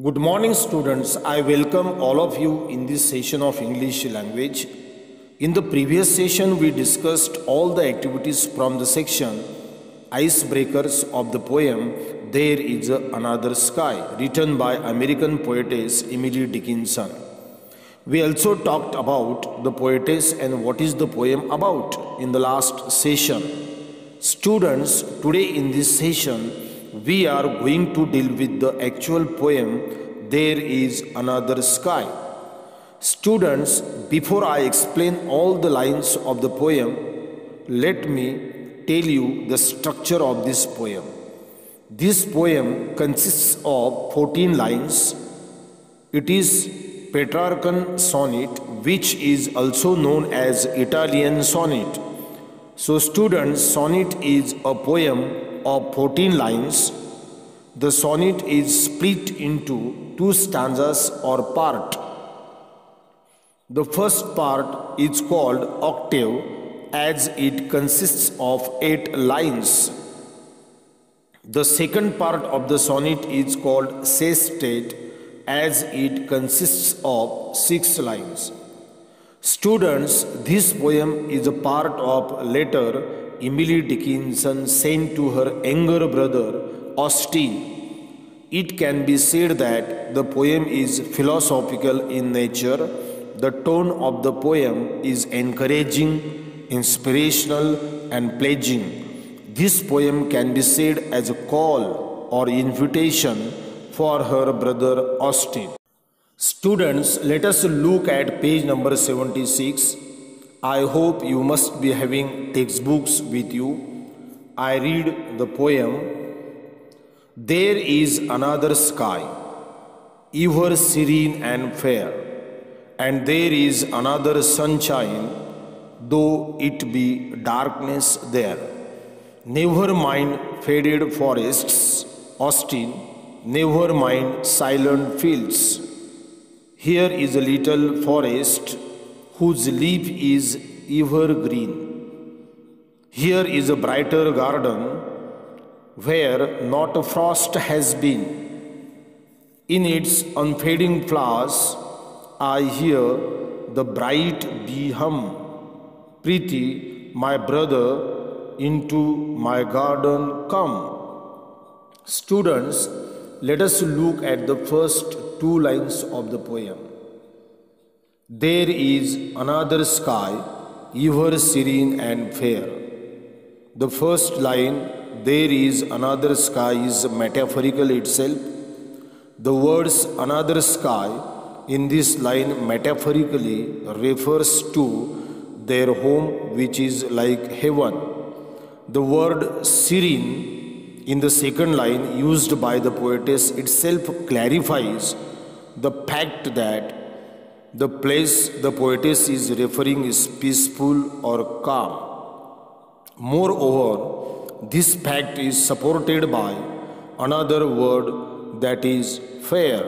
Good morning, students. I welcome all of you in this session of English language. In the previous session, we discussed all the activities from the section Icebreakers of the poem There Is Another Sky, written by American poetess Emily Dickinson. We also talked about the poetess and what is the poem about in the last session. Students, today in this session, we are going to deal with the actual poem There Is Another Sky. Students, before I explain all the lines of the poem, let me tell you the structure of this poem. This poem consists of 14 lines. It is Petrarchan sonnet, which is also known as Italian sonnet. So students, sonnet is a poem of 14 lines. The sonnet is split into two stanzas or part. The first part is called octave as it consists of 8 lines. The second part of the sonnet is called sestet as it consists of 6 lines. Students, this poem is a part of a letter Emily Dickinson sent to her younger brother Austen. It can be said that the poem is philosophical in nature. The tone of the poem is encouraging, inspirational, and pledging. This poem can be said as a call or invitation for her brother Austen. Students, let us look at page number 76. I hope you must be having textbooks with you. I read the poem. There is another sky, ever serene and fair, and there is another sunshine, though it be darkness there. Never mind faded forests, Austen, never mind silent fields. Here is a little forest whose leaf is evergreen. Here is a brighter garden where not a frost has been. In its unfading flowers, I hear the bright bee hum. Preeti, my brother, into my garden come. Students, let us look at the first 2 lines of the poem. There is another sky, ever serene and fair. The first line, there is another sky, is metaphorical itself. The words another sky in this line metaphorically refers to their home, which is like heaven. The word serene in the second line used by the poetess itself clarifies the fact that the place the poetess is referring is peaceful or calm. Moreover, this fact is supported by another word, that is fair.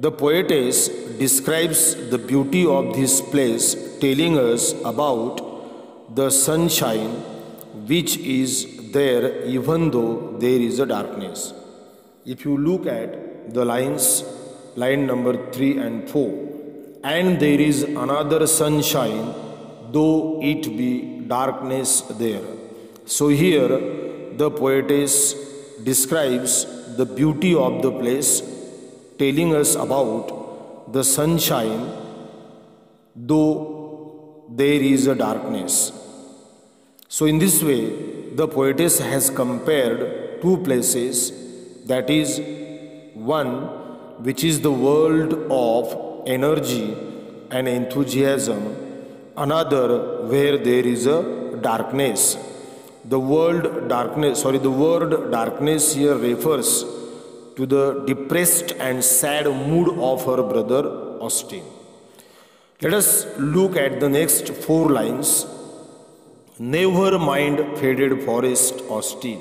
The poetess describes the beauty of this place, telling us about the sunshine which is there even though there is a darkness. If you look at the lines, line number 3 and 4, and there is another sunshine, though it be darkness there. So here the poetess describes the beauty of the place, telling us about the sunshine, though there is a darkness. So in this way, the poetess has compared 2 places, that is, one which is the world of energy and enthusiasm, another where there is a darkness. The word darkness here refers to the depressed and sad mood of her brother Austen. Let us look at the next 4 lines. Never mind faded forest, Austen,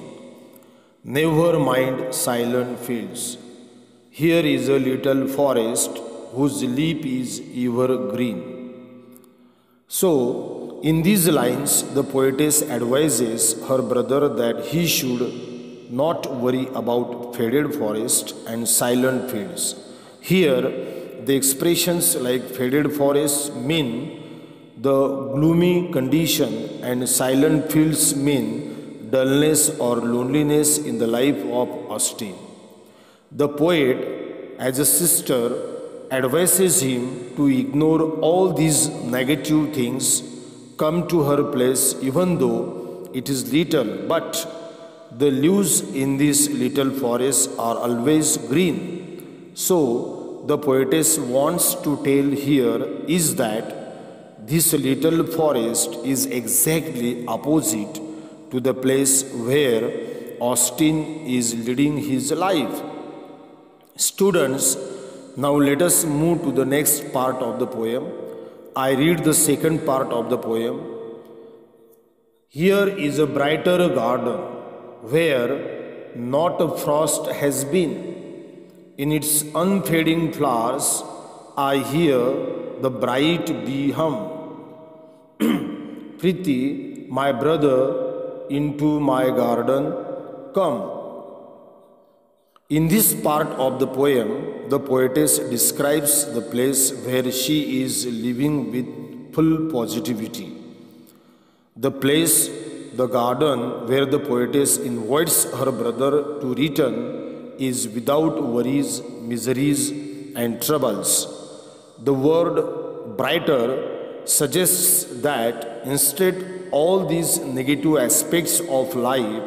never mind silent fields. Here is a little forest whose leaf is evergreen. So, in these lines, the poetess advises her brother that he should not worry about faded forest and silent fields. Here, the expressions like faded forest mean the gloomy condition and silent fields mean dullness or loneliness in the life of Austin. The poet, as a sister, advises him to ignore all these negative things, come to her place even though it is little, but the leaves in this little forest are always green. So, the poetess wants to tell here is that this little forest is exactly opposite to the place where Austin is leading his life. Students, now let us move to the next part of the poem. I read the second part of the poem. Here is a brighter garden where not a frost has been. In its unfading flowers, I hear the bright bee hum. Priti, my brother, into my garden, come. In this part of the poem, the poetess describes the place where she is living with full positivity. The place, the garden where the poetess invites her brother to return, is without worries, miseries, and troubles. The word brighter suggests that instead all these negative aspects of life,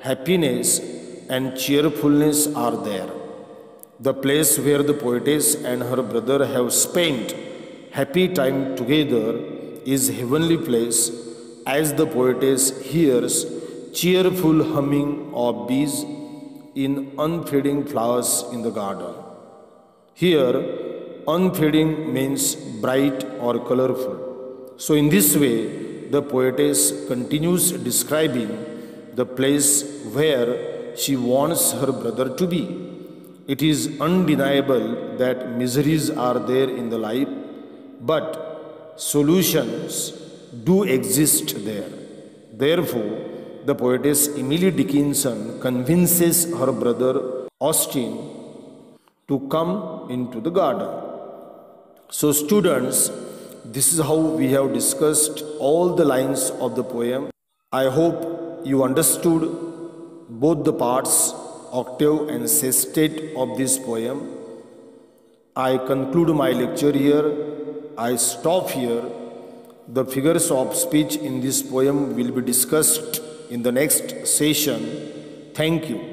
happiness, and cheerfulness are there. The place where the poetess and her brother have spent happy time together is heavenly place, as the poetess hears cheerful humming of bees in unfading flowers in the garden. Here, unfading means bright or colorful. So in this way, the poetess continues describing the place where she wants her brother to be. It is undeniable that miseries are there in the life, but solutions do exist there. Therefore, the poetess Emily Dickinson convinces her brother Austin to come into the garden. So, students, this is how we have discussed all the lines of the poem. I hope you understood both the parts, octave and sestet of this poem. I conclude my lecture here. I stop here. The figures of speech in this poem will be discussed in the next session. Thank you.